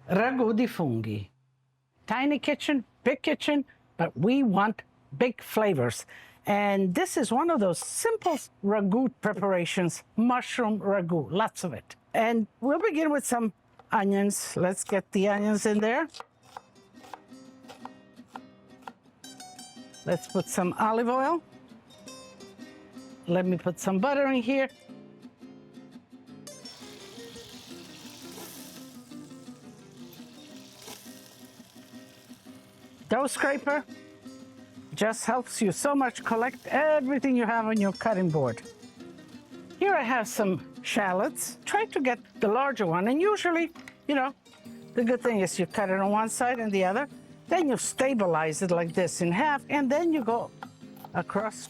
Ragù di funghi. Tiny kitchen, big kitchen, but we want big flavors. And this is one of those simple ragu preparations, mushroom ragu, lots of it. And we'll begin with some onions. Let's get the onions in there. Let's put some olive oil. Let me put some butter in here. Dough scraper just helps you so much collect everything you have on your cutting board. Here I have some shallots. Try to get the larger one, and usually, you know, the good thing is you cut it on one side and the other, then you stabilize it like this in half, and then you go across.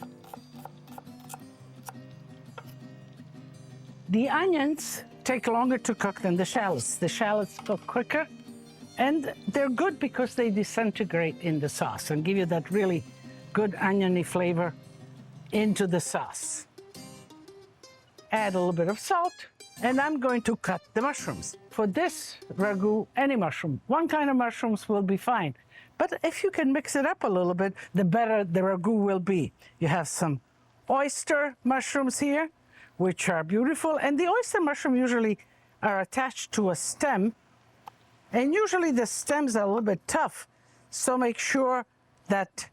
The onions take longer to cook than the shallots. The shallots cook quicker, and they're good because they disintegrate in the sauce and give you that really good oniony flavor into the sauce. Add a little bit of salt, and I'm going to cut the mushrooms. For this ragu, any mushroom, one kind of mushrooms will be fine. But if you can mix it up a little bit, the better the ragu will be. You have some oyster mushrooms here, which are beautiful. And the oyster mushroom usually are attached to a stem. And usually the stems are a little bit tough. So make sure that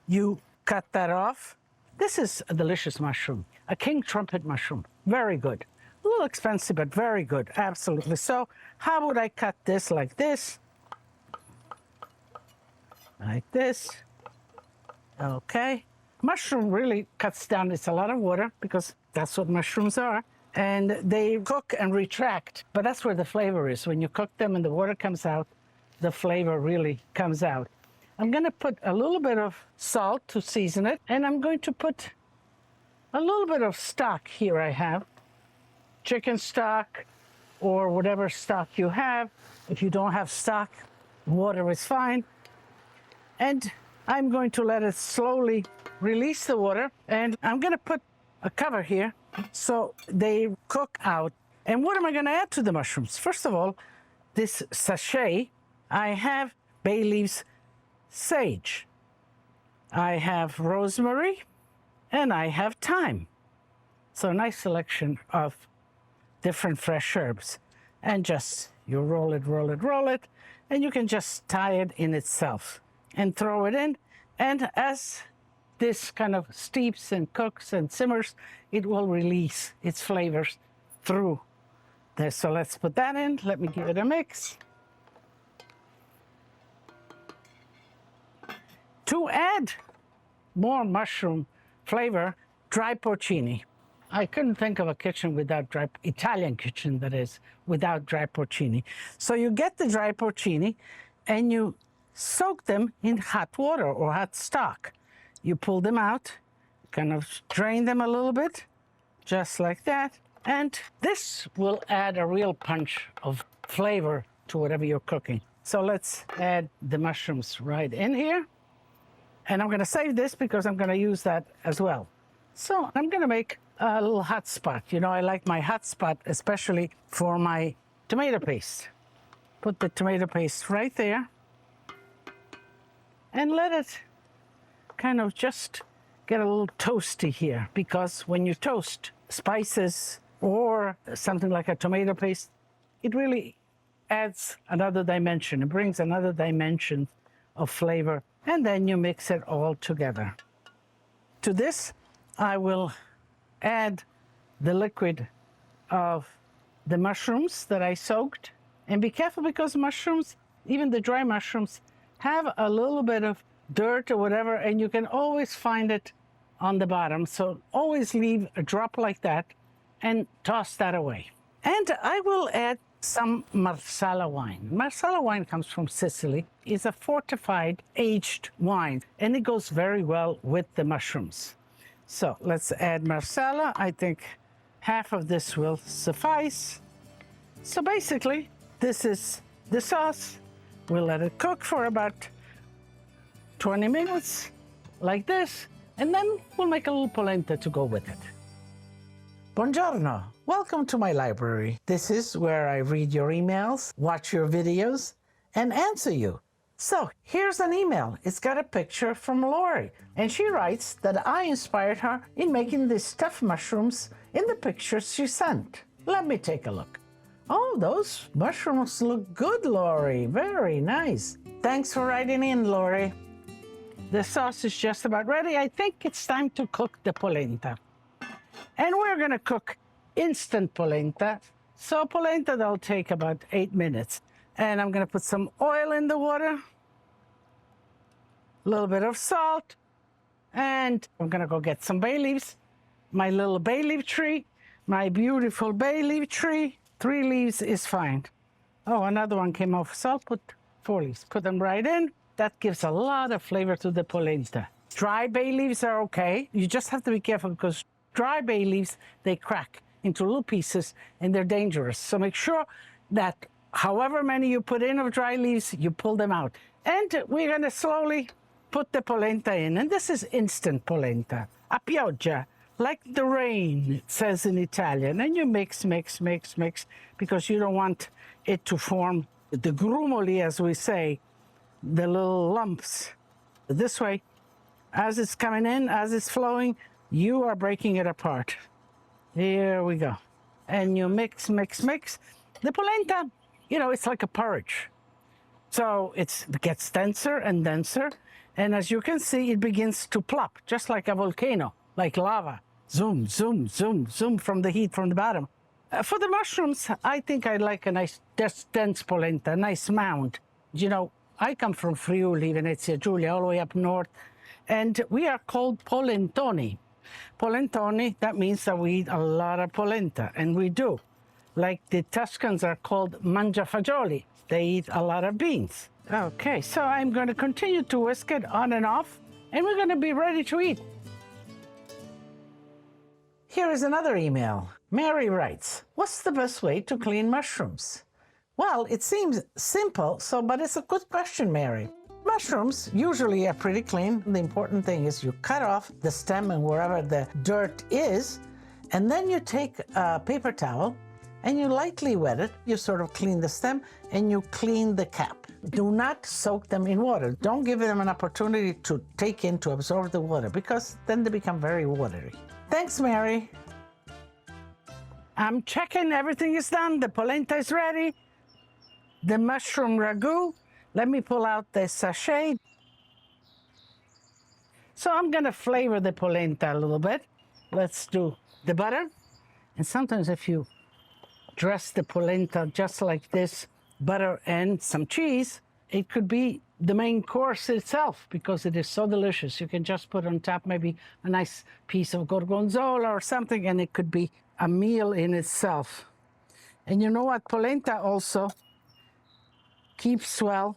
you cut that off. This is a delicious mushroom, a king trumpet mushroom. Very good. A little expensive, but very good. Absolutely. So how would I cut this? Like this. Like this. Okay. Mushroom really cuts down. It's a lot of water because that's what mushrooms are. And they cook and retract. But that's where the flavor is. When you cook them and the water comes out, the flavor really comes out. I'm going to put a little bit of salt to season it. And I'm going to put a little bit of stock here I have. Chicken stock or whatever stock you have. If you don't have stock, water is fine. And I'm going to let it slowly release the water. And I'm going to put a cover here so they cook out. And what am I going to add to the mushrooms? First of all, this sachet, I have bay leaves, sage. I have rosemary, and I have thyme. So a nice selection of different fresh herbs. And just, you roll it, roll it, roll it, and you can just tie it in itself and throw it in. And as this kind of steeps and cooks and simmers, it will release its flavors through this. So let's put that in. Let me give it a mix. To add more mushroom flavor, dry porcini. I couldn't think of a kitchen without Italian kitchen that is, without dry porcini. So you get the dry porcini and you soak them in hot water or hot stock. You pull them out, kind of drain them a little bit, just like that. And this will add a real punch of flavor to whatever you're cooking. So let's add the mushrooms right in here. And I'm going to save this because I'm going to use that as well. So I'm going to make a little hot spot. You know, I like my hot spot, especially for my tomato paste. Put the tomato paste right there. And let it kind of just get a little toasty here, because when you toast spices or something like a tomato paste, it really adds another dimension. It brings another dimension of flavor, and then you mix it all together. To this, I will add the liquid of the mushrooms that I soaked. And be careful, because mushrooms, even the dry mushrooms, have a little bit of dirt or whatever, and you can always find it on the bottom. So always leave a drop like that and toss that away. And I will add some Marsala wine. Marsala wine comes from Sicily. It's a fortified, aged wine, and it goes very well with the mushrooms. So let's add Marsala. I think half of this will suffice. So basically, this is the sauce. We'll let it cook for about 20 minutes, like this, and then we'll make a little polenta to go with it. Buongiorno. Welcome to my library. This is where I read your emails, watch your videos, and answer you. So here's an email. It's got a picture from Lori, and she writes that I inspired her in making these stuffed mushrooms in the pictures she sent. Let me take a look. Oh, those mushrooms look good, Lori. Very nice. Thanks for writing in, Lori. The sauce is just about ready. I think it's time to cook the polenta. And we're gonna cook instant polenta. So polenta, that'll take about 8 minutes. And I'm gonna put some oil in the water, a little bit of salt, and I'm gonna go get some bay leaves. My little bay leaf tree, my beautiful bay leaf tree. 3 leaves is fine. Oh, another one came off, so I'll put 4 leaves. Put them right in. That gives a lot of flavor to the polenta. Dry bay leaves are okay. You just have to be careful because dry bay leaves, they crack into little pieces and they're dangerous. So make sure that however many you put in of dry leaves, you pull them out. And we're gonna slowly put the polenta in. And this is instant polenta, a pioggia, like the rain, it says in Italian. And you mix, mix, mix, mix, because you don't want it to form the grumoli, as we say, the little lumps. This way, as it's coming in, as it's flowing, you are breaking it apart. Here we go. And you mix, mix, mix. The polenta, you know, it's like a porridge. So it gets denser and denser. And as you can see, it begins to plop, just like a volcano, like lava. Zoom, zoom, zoom, zoom from the heat from the bottom. For the mushrooms, I think I like a nice, dense polenta, a nice mound. You know, I come from Friuli, Venezia Giulia, all the way up north, and we are called polentoni. Polentoni, that means that we eat a lot of polenta, and we do. Like the Tuscans are called mangiafagioli. They eat a lot of beans. Okay, so I'm going to continue to whisk it on and off, and we're going to be ready to eat. Here is another email. Mary writes, what's the best way to clean mushrooms? Well, it seems simple, but it's a good question, Mary. Mushrooms usually are pretty clean. The important thing is you cut off the stem and wherever the dirt is, and then you take a paper towel and you lightly wet it. You sort of clean the stem and you clean the cap. Do not soak them in water. Don't give them an opportunity to take in, to absorb the water, because then they become very watery. Thanks, Mary. I'm checking everything is done. The polenta is ready. The mushroom ragu. Let me pull out the sachet. So I'm gonna flavor the polenta a little bit. Let's do the butter. And sometimes if you dress the polenta just like this, butter and some cheese, it could be the main course itself because it is so delicious. You can just put on top maybe a nice piece of gorgonzola or something, and it could be a meal in itself. And you know what? Polenta also keeps well.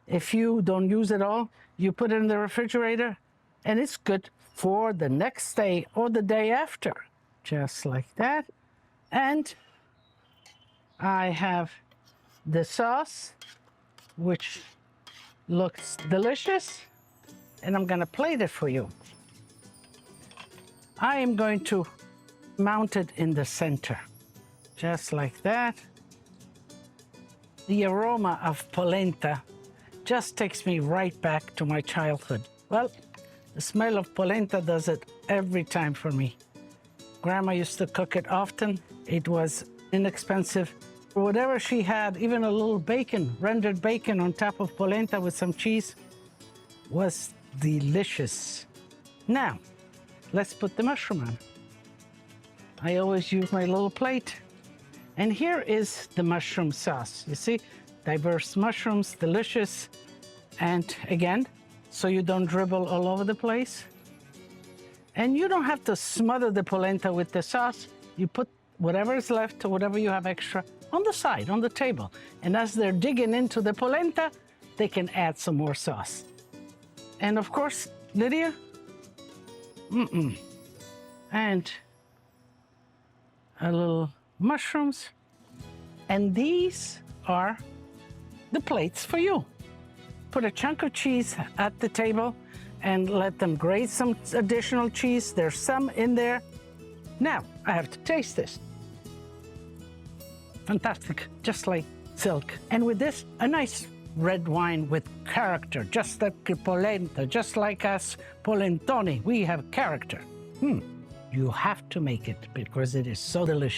If you don't use it all, you put it in the refrigerator and it's good for the next day or the day after. Just like that. And I have the sauce, which looks delicious, and I'm gonna plate it for you. I am going to mount it in the center, just like that. The aroma of polenta just takes me right back to my childhood. Well, the smell of polenta does it every time for me. Grandma used to cook it often. It was inexpensive. Whatever she had, even a little bacon, rendered bacon on top of polenta with some cheese, was delicious. Now, let's put the mushroom on. I always use my little plate. And here is the mushroom sauce. You see, diverse mushrooms, delicious. And again, so you don't dribble all over the place. And you don't have to smother the polenta with the sauce. You put whatever is left or whatever you have extra on the side, on the table. And as they're digging into the polenta, they can add some more sauce. And of course, Lydia, and a little mushrooms. And these are the plates for you. Put a chunk of cheese at the table and let them grate some additional cheese. There's some in there. Now, I have to taste this. fantastic, just like silk. And with this, a nice red wine with character, just like polenta, just like us polentoni, we have character. You have to make it because it is so delicious.